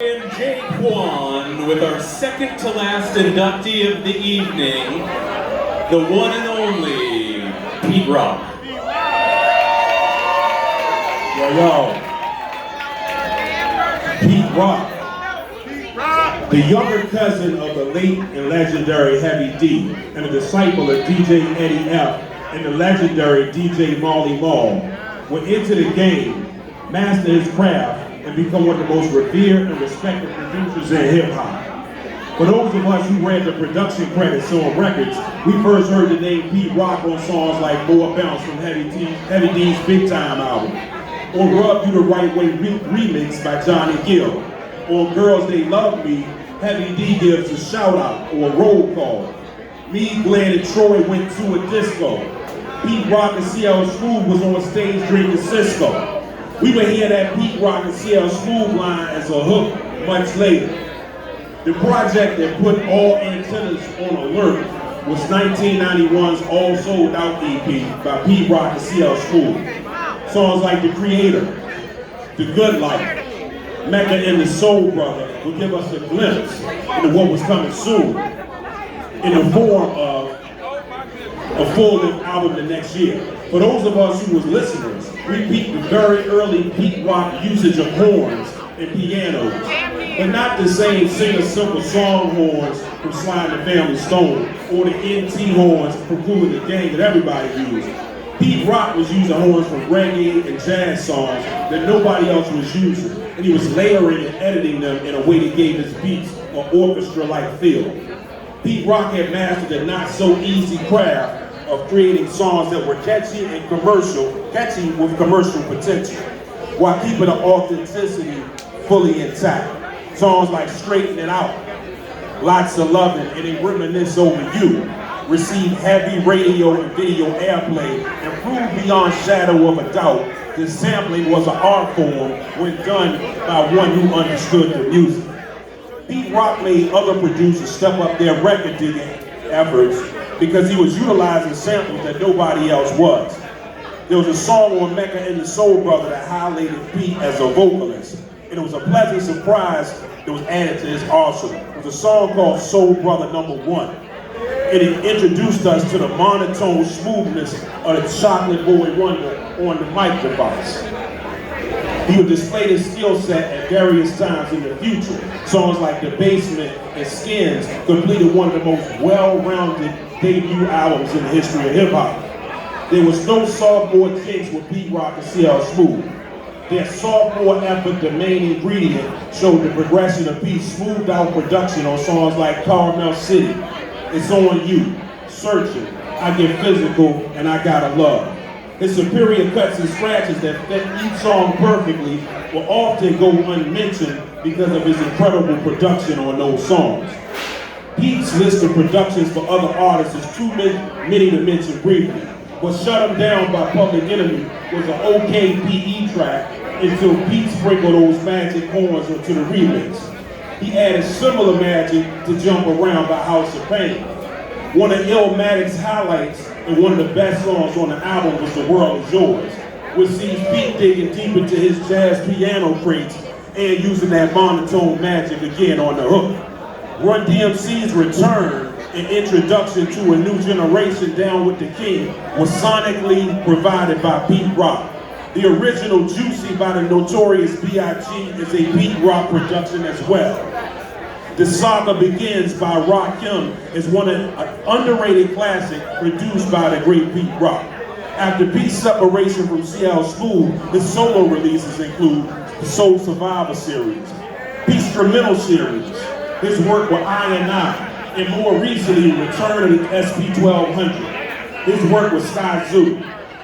And Jay Kwan with our second to last inductee of the evening, the one and only Pete Rock. Yo. Pete Rock. The younger cousin of the late and legendary Heavy D, and a disciple of DJ Eddie F. and the legendary DJ Marley Marl, went into the game, master his craft, and become one of the most revered and respected producers in hip-hop. For those of us who read the production credits on records, we first heard the name Pete Rock on songs like More Bounce from Heavy D's Big Time album, or Rub You the Right Way remix by Johnny Gill, or Girls They Love Me, Heavy D gives a shout out or a roll call. Me, Glenn, and Troy went to a disco. Pete Rock and CL Smooth was on stage drinking Cisco. We would hear that Pete Rock and CL Smooth line as a hook much later. The project that put all antennas on alert was 1991's All Sold Out EP by Pete Rock and CL Smooth. Songs like The Creator, The Good Life, Mecca and the Soul Brother would give us a glimpse into what was coming soon in the form of a full-length album the next year. For those of us who was listeners, we peeped the very early Pete Rock usage of horns and pianos, but not the same singer-simple song horns from Sly and the Family Stone or the NT horns from Kool and the Gang that everybody used. Pete Rock was using horns from reggae and jazz songs that nobody else was using, and he was layering and editing them in a way that gave his beats an orchestra-like feel. Pete Rock had mastered the not-so-easy craft of creating songs that were catchy with commercial potential, while keeping the authenticity fully intact. Songs like Straighten It Out, Lots of Lovin', and They Reminisce Over You received heavy radio and video airplay and proved beyond shadow of a doubt that sampling was an art form when done by one who understood the music. Pete Rock made other producers step up their record digging efforts because he was utilizing samples that nobody else was. There was a song on Mecca and the Soul Brother that highlighted Pete as a vocalist, and it was a pleasant surprise that was added to his arsenal. It was a song called Soul Brother No. 1, and it introduced us to the monotone smoothness of the Chocolate Boy Wonder on the mic device. He would display his skill set at various times in the future. Songs like The Basement and Skins completed one of the most well-rounded debut albums in the history of hip-hop. There was no sophomore jinx with Pete Rock and CL Smooth. Their sophomore effort, the main ingredient, showed the progression of Pete's smoothed out production on songs like Caramel City, It's On You, Searching, I Get Physical, and I Gotta Love. His superior cuts and scratches that fit each song perfectly will often go unmentioned because of his incredible production on those songs. Pete's list of productions for other artists is too many to mention briefly, but Shut 'Em Down by Public Enemy was an okay PE track until Pete sprinkled those magic horns onto the remix. He added similar magic to Jump Around by House of Pain. One of Illmatic's highlights and one of the best songs on the album was The World Is Yours, which sees Pete digging deep into his jazz piano crates and using that monotone magic again on the hook. Run DMC's return and introduction to a new generation down with the king was sonically provided by Pete Rock. The original Juicy by the Notorious B.I.G. is a Pete Rock production as well. The Saga Begins by Rakim is an underrated classic produced by the great Pete Rock. After Pete's separation from CL Smooth, his solo releases include the Soul Survivor series, Pete's Instrumental series, his work with I, and more recently, Return of the SP1200. His work with Sky Zoo.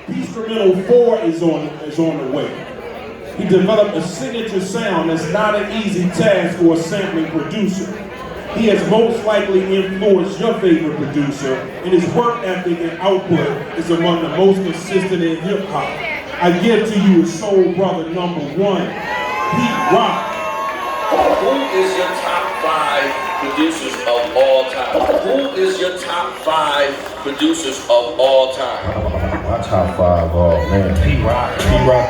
Pete's Instrumental 4 is on the way. He developed a signature sound that's not an easy task for a sampling producer. He has most likely influenced your favorite producer, and his work ethic and output is among the most consistent in hip-hop. I give to you his Soul Brother No. 1, Pete Rock. Who is your top 5 producers of all time? Who is your top 5 producers of all time? My top 5, oh man, Pete Rock. Pete Rock.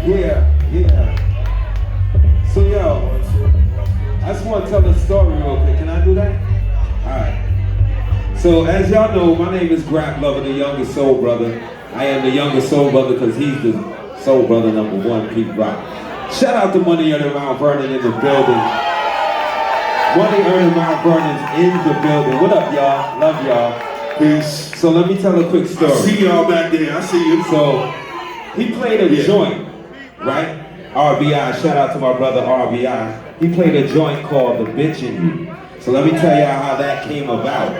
Yeah. So yo, I just want to tell a story real quick. Can I do that? Alright. So as y'all know, my name is Grap Lover, the youngest soul brother. I am the youngest soul brother because he's the soul brother #1, Pete Rock. Shout out to Money Earning Mount Vernon in the building. Money Earning Mount Vernon's in the building. What up, y'all? Love y'all. Peace. So let me tell a quick story. I see y'all back there. I see you. So he played a joint, right? RBI, shout out to my brother RBI. He played a joint called The Bitch in You. So let me tell y'all how that came about.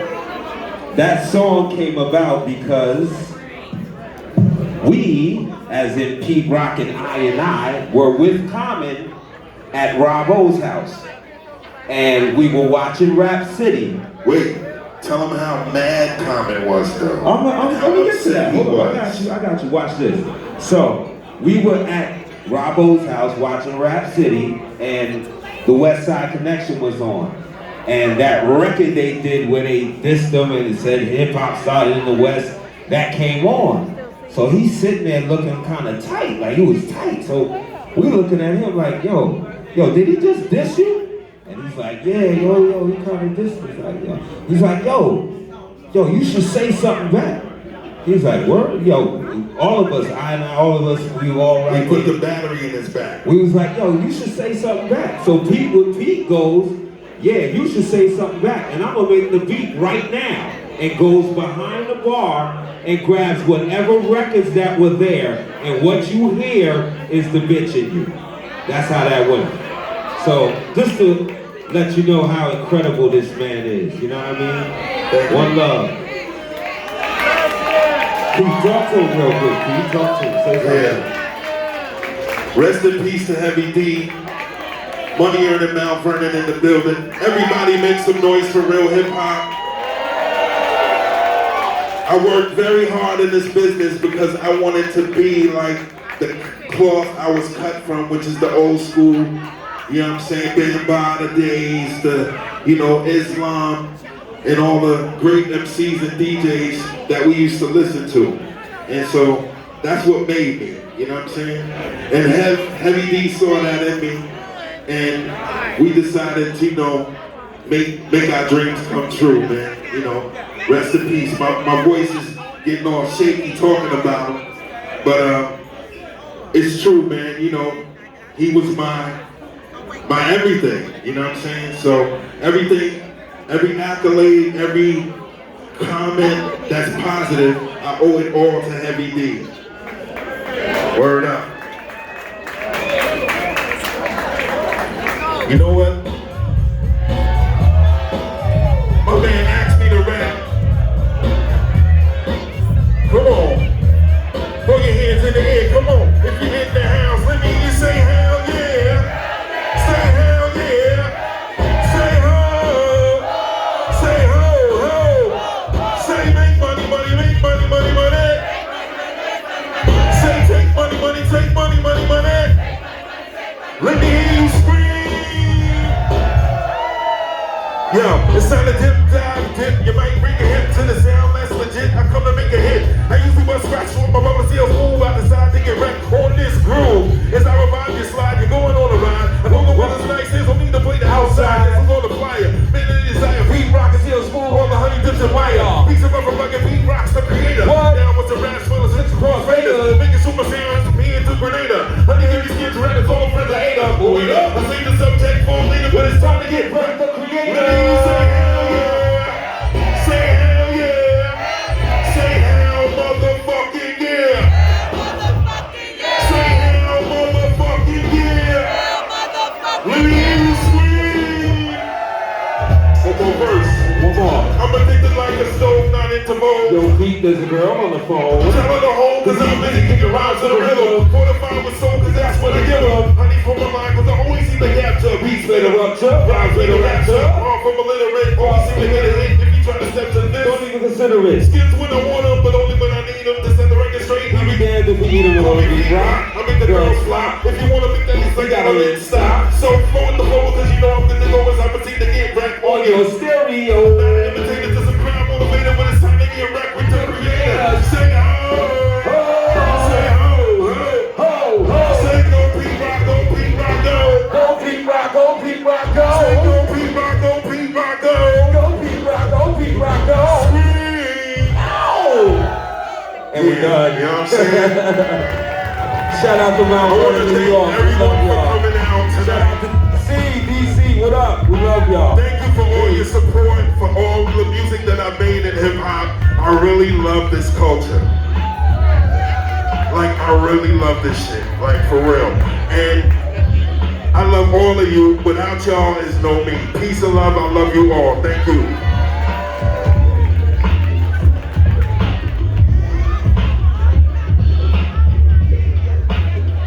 That song came about because we, as in Pete Rock and I, were with Common at Rob O's house. And we were watching Rap City. Wait, tell them how mad Common was though. I'm gonna get to that. Hold on, I got you. Watch this. So we were at Rob O's house watching Rap City, and the West Side Connection was on. And that record they did where they dissed them and it said hip hop started in the West, that came on. So he's sitting there looking kind of tight, like he was tight. So we looking at him like, yo, did he just diss you? And he's like, yeah, yo, he kind of dissed me. He's like, yo, you should say something back. He's like, word? Yo, all of us, all of us, we all right. He put the battery in his back. We was like, yo, you should say something back. So Pete goes, yeah, you should say something back. And I'm gonna make the beat right now. And goes behind the bar and grabs whatever records that were there. And what you hear is The Bitch in You. That's how that went. So just to let you know how incredible this man is, you know what I mean? One love. Can you talk to him real quick? Can you talk to him? Say something. Rest in peace to Heavy D. Money Earning Mount Vernon in the building. Everybody make some noise for real hip hop. I worked very hard in this business because I wanted to be like the cloth I was cut from, which is the old school, you know what I'm saying, Bambaataa days, the, Islam, and all the great MCs and DJs that we used to listen to. And so that's what made me, you know what I'm saying? And Heavy D saw that in me, and we decided to, make our dreams come true, man. Rest in peace. My voice is getting all shaky talking about him, but it's true, man. He was my everything. You know what I'm saying? So everything, every accolade, every comment that's positive, I owe it all to Heavy D. Word up. You know what? My man asked me to rap. Come on. Throw your hands in the air. Come on. If you're in the house, let me hear you say hell yeah. Say hell yeah. Say ho. Say ho, ho. Say make money, money, make money, money, money. Say take money, money, take money, money, money. Let me hear you scream. Yo, it's time to dip, dive, dip. You might bring a hip to the sound less legit. I come to make a hit. I usually must scratch on my rubber seals. Move out the side to get wrecked on this groove. As I revive your slide, you're going on a ride. I know the weather's nice, there's no need to play the outside. Let's go to flyer. Man, it is desire. Beat rock is heel smooth. All the honey dips and wire. Beats of rubber rugged. Beat rocks the creator. Down with the rats full of six cross raiders. Making super sounds from here to Grenada. Honey give these kids red. It's all friends of hater. Boy, I say the subject for later, but it's time to get right the creator. I'm addicted like a stove, not into mold. Yo, Pete, there's a girl on the phone. Tell her to hold, cause I'm busy kicking rhymes to the rhythm. Fortified with soul, cause that's what I give her. Honey from my mind, cause I always see the capture. Beats later rupture, rhymes later rapture. All from illiterate, always seem to get a hit. If you try to step to this, don't even consider it. Skins when I want them, but only when I need them. To set the record straight, I'll be damned if we need them on the rock. I make the girls fly. If you wanna make that, you gotta let stop. So flow in the flow, cause you know I'm good to go. As I proceed to get back on your stereo. Imitated to some crowd motivated when it's time to get wrecked with the creator. Say ho, say ho, ho, ho, ho. Say what I'm saying? Shout out to Mount I want Vernon, to New thank York. We everyone love for y'all. coming out Shout tonight. out to DC, what up? We love y'all. Thank you for all your support, for all the music that I made in hip hop. I really love this culture. Like, I really love this shit, like, for real. And I love all of you. Without y'all is no me. Peace and love, I love you all. Thank you.